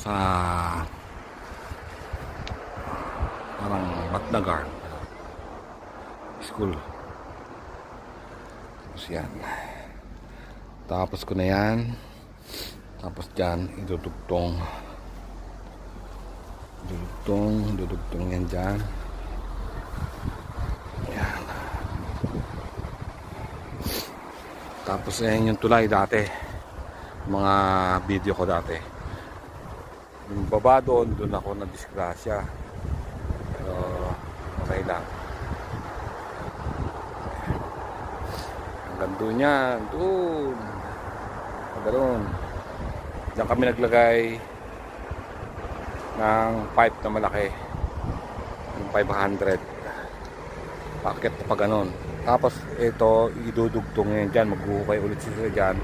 sa parang Matnagar school. Tapos yan, tapos ko na yan, tapos dyan idudugtong yan dyan. Yan. Tapos yan yung tulay dati, mga video ko dati. Yung baba doon ako na disgrasya, pero okay lang. Hanggang doon yan, doon hanggang diyan kami naglagay ng pipe na malaki, yung 500 packet na pa ganon. Tapos ito idudugtong yan dyan, maghuhukay ulit sila dyan